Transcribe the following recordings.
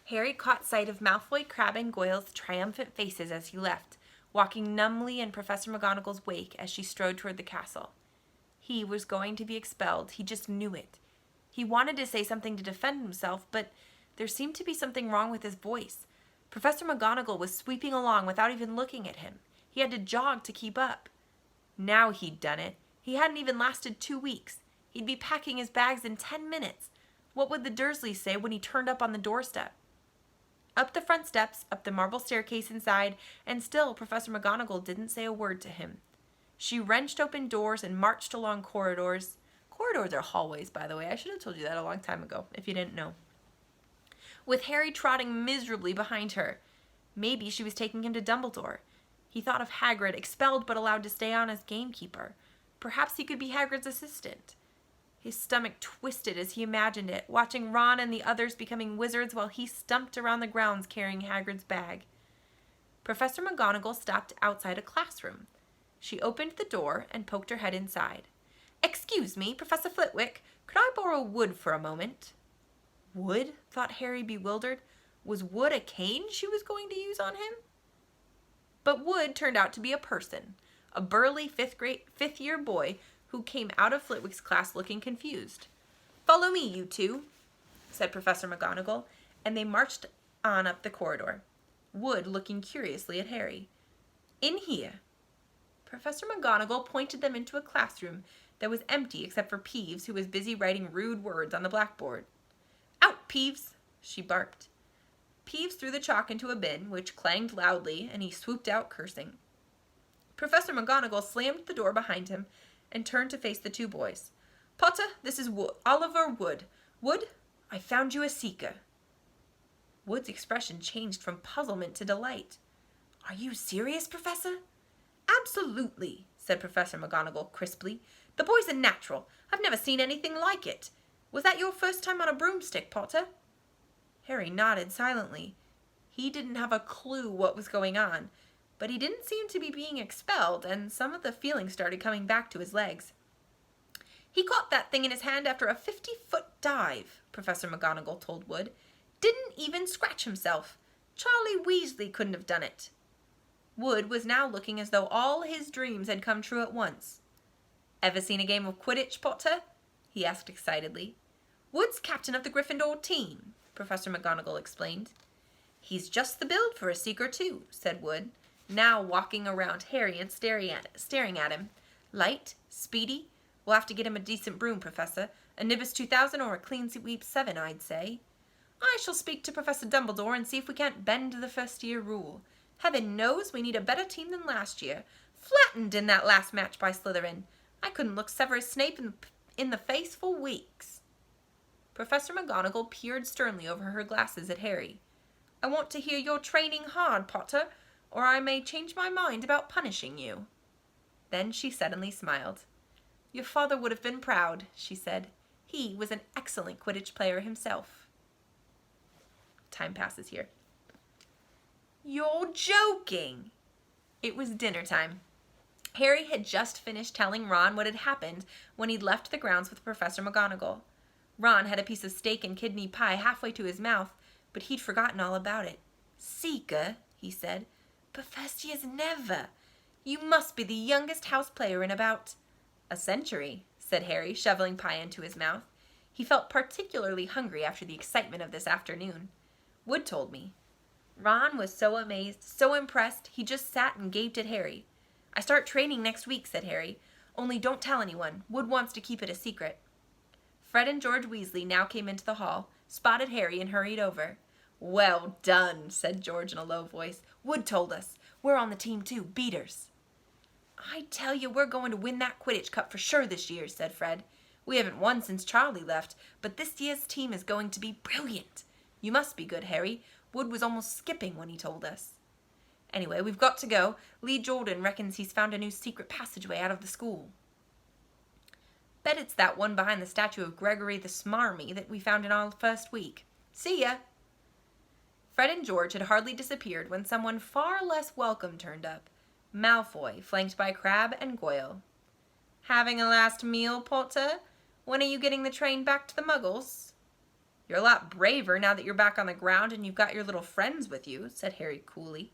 Harry caught sight of Malfoy, Crabbe, and Goyle's triumphant faces as he left, walking numbly in Professor McGonagall's wake as she strode toward the castle. He was going to be expelled. He just knew it. He wanted to say something to defend himself, but there seemed to be something wrong with his voice. Professor McGonagall was sweeping along without even looking at him. He had to jog to keep up. Now he'd done it. He hadn't even lasted 2 weeks. He'd be packing his bags in 10 minutes. What would the Dursleys say when he turned up on the doorstep? Up the front steps, up the marble staircase inside, and still Professor McGonagall didn't say a word to him. She wrenched open doors and marched along corridors. Corridors are hallways, by the way. I should have told you that a long time ago, if you didn't know. With Harry trotting miserably behind her. Maybe she was taking him to Dumbledore. He thought of Hagrid, expelled but allowed to stay on as gamekeeper. Perhaps he could be Hagrid's assistant. His stomach twisted as he imagined it, watching Ron and the others becoming wizards while he stumped around the grounds carrying Hagrid's bag. Professor McGonagall stopped outside a classroom. She opened the door and poked her head inside. "Excuse me, Professor Flitwick, could I borrow wood for a moment?" Wood? Thought Harry, bewildered. Was wood a cane she was going to use on him? But Wood turned out to be a person, a burly fifth-year boy who came out of Flitwick's class looking confused. "Follow me, you two," said Professor McGonagall, and they marched on up the corridor, Wood looking curiously at Harry. "In here." Professor McGonagall pointed them into a classroom that was empty except for Peeves, who was busy writing rude words on the blackboard. "Out, Peeves," she barked. Peeves threw the chalk into a bin, which clanged loudly, and he swooped out cursing. Professor McGonagall slammed the door behind him and turned to face the two boys. "Potter, this is Oliver Wood. Wood, I found you a seeker." Wood's expression changed from puzzlement to delight. "Are you serious, Professor?" "Absolutely," said Professor McGonagall crisply. "The boy's a natural. I've never seen anything like it. Was that your first time on a broomstick, Potter?" Harry nodded silently. He didn't have a clue what was going on, but he didn't seem to be being expelled, and some of the feeling started coming back to his legs. "He caught that thing in his hand after a 50-foot dive," Professor McGonagall told Wood. "Didn't even scratch himself. Charlie Weasley couldn't have done it." Wood was now looking as though all his dreams had come true at once. "Ever seen a game of Quidditch, Potter?" he asked excitedly. "Wood's captain of the Gryffindor team," Professor McGonagall explained. "He's just the build for a seeker, too," said Wood, now walking around Harry and staring at him. "Light, speedy. We'll have to get him a decent broom, Professor. A Nimbus 2000 or a Clean Sweep 7, I'd say. I shall speak to Professor Dumbledore and see if we can't bend the first-year rule. Heaven knows we need a better team than last year. Flattened in that last match by Slytherin. I couldn't look Severus Snape in the face for weeks." Professor McGonagall peered sternly over her glasses at Harry. "I want to hear you're training hard, Potter, or I may change my mind about punishing you." Then she suddenly smiled. "Your father would have been proud," she said. "He was an excellent Quidditch player himself." Time passes here. "You're joking!" It was dinner time. Harry had just finished telling Ron what had happened when he'd left the grounds with Professor McGonagall. Ron had a piece of steak and kidney pie halfway to his mouth, but he'd forgotten all about it. "Seeker," he said, "but first years never. You must be the youngest house player in about—" "A century," said Harry, shoveling pie into his mouth. He felt particularly hungry after the excitement of this afternoon. Wood told me. Ron was so amazed, so impressed, he just sat and gaped at Harry. "I start training next week," said Harry. "Only don't tell anyone. Wood wants to keep it a secret." Fred and George Weasley now came into the hall, spotted Harry, and hurried over. "Well done," said George in a low voice. "Wood told us. We're on the team too. Beaters." "I tell you, we're going to win that Quidditch Cup for sure this year," said Fred. "We haven't won since Charlie left, but this year's team is going to be brilliant. You must be good, Harry. Wood was almost skipping when he told us. Anyway, we've got to go. Lee Jordan reckons he's found a new secret passageway out of the school. Bet it's that one behind the statue of Gregory the Smarmy that we found in our first week. See ya!" Fred and George had hardly disappeared when someone far less welcome turned up. Malfoy, flanked by Crabbe and Goyle. "Having a last meal, Potter? When are you getting the train back to the Muggles?" You're a lot braver now that you're back on the ground and you've got your little friends with you, said Harry coolly.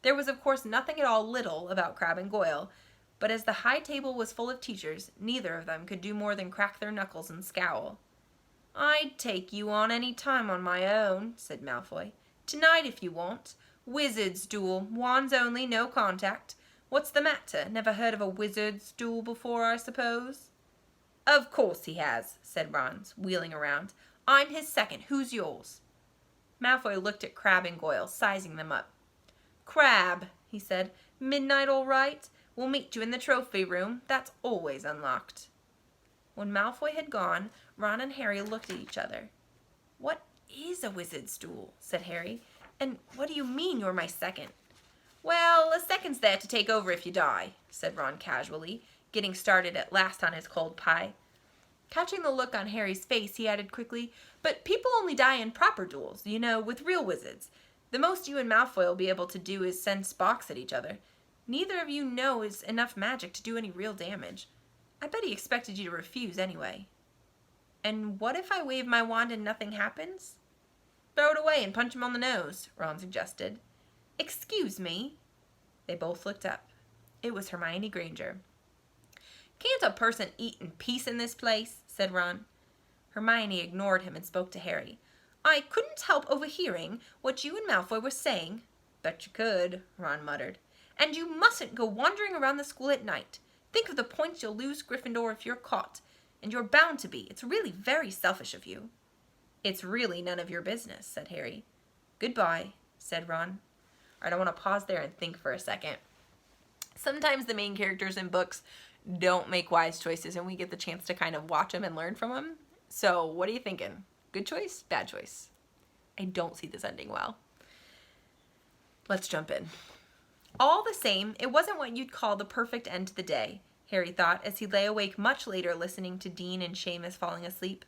There was of course nothing at all little about Crabbe and Goyle, but as the high table was full of teachers, neither of them could do more than crack their knuckles and scowl. I'd take you on any time on my own, said Malfoy. Tonight if you want. Wizard's duel. Wands only, no contact. What's the matter? Never heard of a wizard's duel before, I suppose? Of course he has, said Ron, wheeling around. I'm his second. Who's yours? Malfoy looked at Crabbe and Goyle, sizing them up. Crabbe, he said. Midnight all right? We'll meet you in the trophy room. That's always unlocked. When Malfoy had gone, Ron and Harry looked at each other. What is a wizard's duel? Said Harry. And what do you mean you're my second? Well, a second's there to take over if you die, said Ron casually, getting started at last on his cold pie. Catching the look on Harry's face, he added quickly, but people only die in proper duels, you know, with real wizards. The most you and Malfoy will be able to do is send sparks at each other. Neither of you knows enough magic to do any real damage. I bet he expected you to refuse anyway. And what if I wave my wand and nothing happens? Throw it away and punch him on the nose, Ron suggested. Excuse me? They both looked up. It was Hermione Granger. Can't a person eat in peace in this place? Said Ron. Hermione ignored him and spoke to Harry. I couldn't help overhearing what you and Malfoy were saying. Bet you could, Ron muttered. And you mustn't go wandering around the school at night. Think of the points you'll lose, Gryffindor, if you're caught. And you're bound to be. It's really very selfish of you. It's really none of your business, said Harry. Goodbye, said Ron. All right, I want to pause there and think for a second. Sometimes the main characters in books don't make wise choices, and we get the chance to kind of watch them and learn from them. So what are you thinking? Good choice? Bad choice? I don't see this ending well. Let's jump in. All the same, it wasn't what you'd call the perfect end to the day, Harry thought as he lay awake much later listening to Dean and Seamus falling asleep.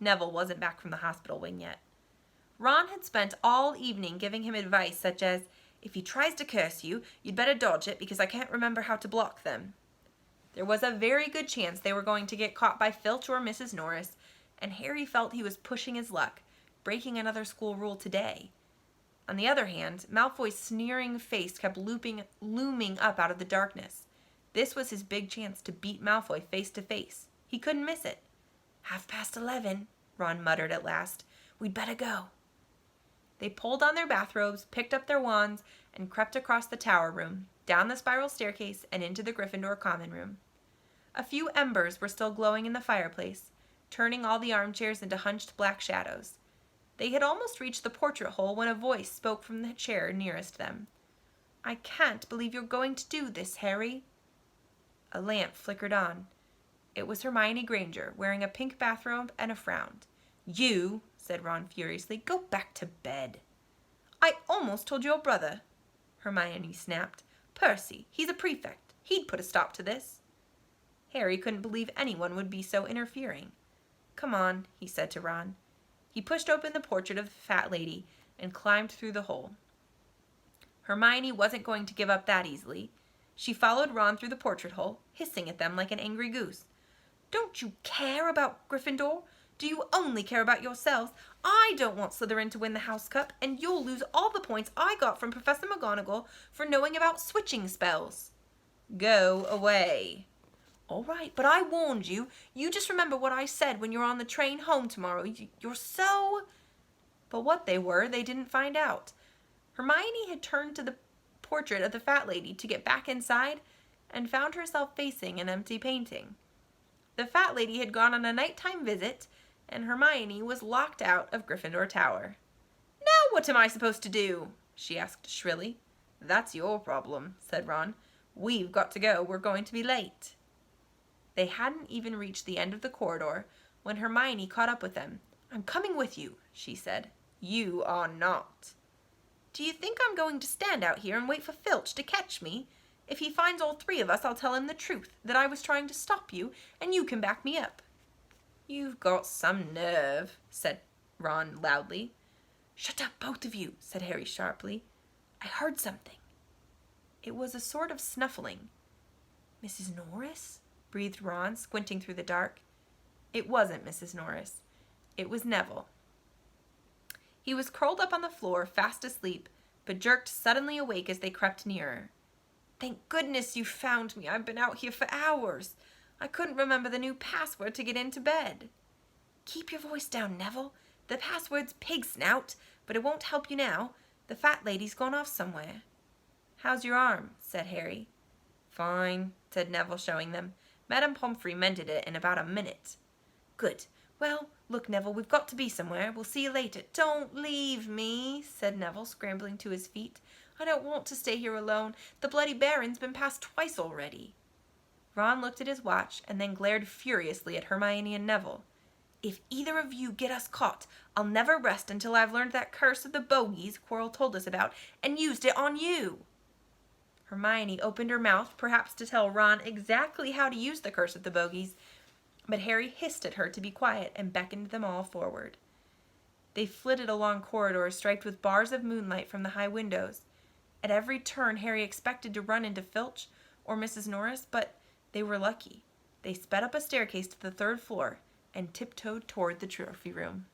Neville wasn't back from the hospital wing yet. Ron had spent all evening giving him advice such as, if he tries to curse you, you'd better dodge it because I can't remember how to block them. There was a very good chance they were going to get caught by Filch or Mrs. Norris, and Harry felt he was pushing his luck, breaking another school rule today. On the other hand, Malfoy's sneering face kept looming up out of the darkness. This was his big chance to beat Malfoy face to face. He couldn't miss it. 11:30, Ron muttered at last. We'd better go. They pulled on their bathrobes, picked up their wands, and crept across the tower room, down the spiral staircase, and into the Gryffindor common room. A few embers were still glowing in the fireplace, turning all the armchairs into hunched black shadows. They had almost reached the portrait hole when a voice spoke from the chair nearest them. I can't believe you're going to do this, Harry. A lamp flickered on. It was Hermione Granger, wearing a pink bathrobe and a frown. You, said Ron furiously, go back to bed. I almost told your brother, Hermione snapped. Percy, he's a prefect. He'd put a stop to this. Harry couldn't believe anyone would be so interfering. Come on, he said to Ron. He pushed open the portrait of the fat lady and climbed through the hole. Hermione wasn't going to give up that easily. She followed Ron through the portrait hole, hissing at them like an angry goose. Don't you care about Gryffindor? Do you only care about yourselves? I don't want Slytherin to win the House Cup, and you'll lose all the points I got from Professor McGonagall for knowing about switching spells. Go away. All right, but I warned you. You just remember what I said when you're on the train home tomorrow. You're so... But what they were, they didn't find out. Hermione had turned to the portrait of the fat lady to get back inside and found herself facing an empty painting. The fat lady had gone on a nighttime visit, and Hermione was locked out of Gryffindor Tower. Now what am I supposed to do? She asked shrilly. That's your problem, said Ron. We've got to go. We're going to be late. They hadn't even reached the end of the corridor when Hermione caught up with them. I'm coming with you, she said. You are not. Do you think I'm going to stand out here and wait for Filch to catch me? If he finds all three of us, I'll tell him the truth, that I was trying to stop you, and you can back me up. You've got some nerve, said Ron loudly. Shut up, both of you, said Harry sharply. I heard something. It was a sort of snuffling. Mrs. Norris? Breathed Ron, squinting through the dark. It wasn't Mrs. Norris. It was Neville. He was curled up on the floor, fast asleep, but jerked suddenly awake as they crept nearer. "Thank goodness you found me. I've been out here for hours. I couldn't remember the new password to get into bed." "Keep your voice down, Neville. The password's Pig Snout, but it won't help you now. The fat lady's gone off somewhere." "How's your arm?" said Harry. "Fine," said Neville, showing them. "Madame Pomfrey mended it in about a minute." "Good. Well, look, Neville, we've got to be somewhere. We'll see you later." "Don't leave me," said Neville, scrambling to his feet. "I don't want to stay here alone. The Bloody Baron's been past twice already." Ron looked at his watch and then glared furiously at Hermione and Neville. "If either of you get us caught, I'll never rest until I've learned that curse of the bogies Quirrell told us about and used it on you." Hermione opened her mouth, perhaps to tell Ron exactly how to use the curse of the bogies, but Harry hissed at her to be quiet and beckoned them all forward. They flitted along corridors striped with bars of moonlight from the high windows. At every turn Harry expected to run into Filch or Mrs. Norris, but they were lucky. They sped up a staircase to the third floor and tiptoed toward the trophy room.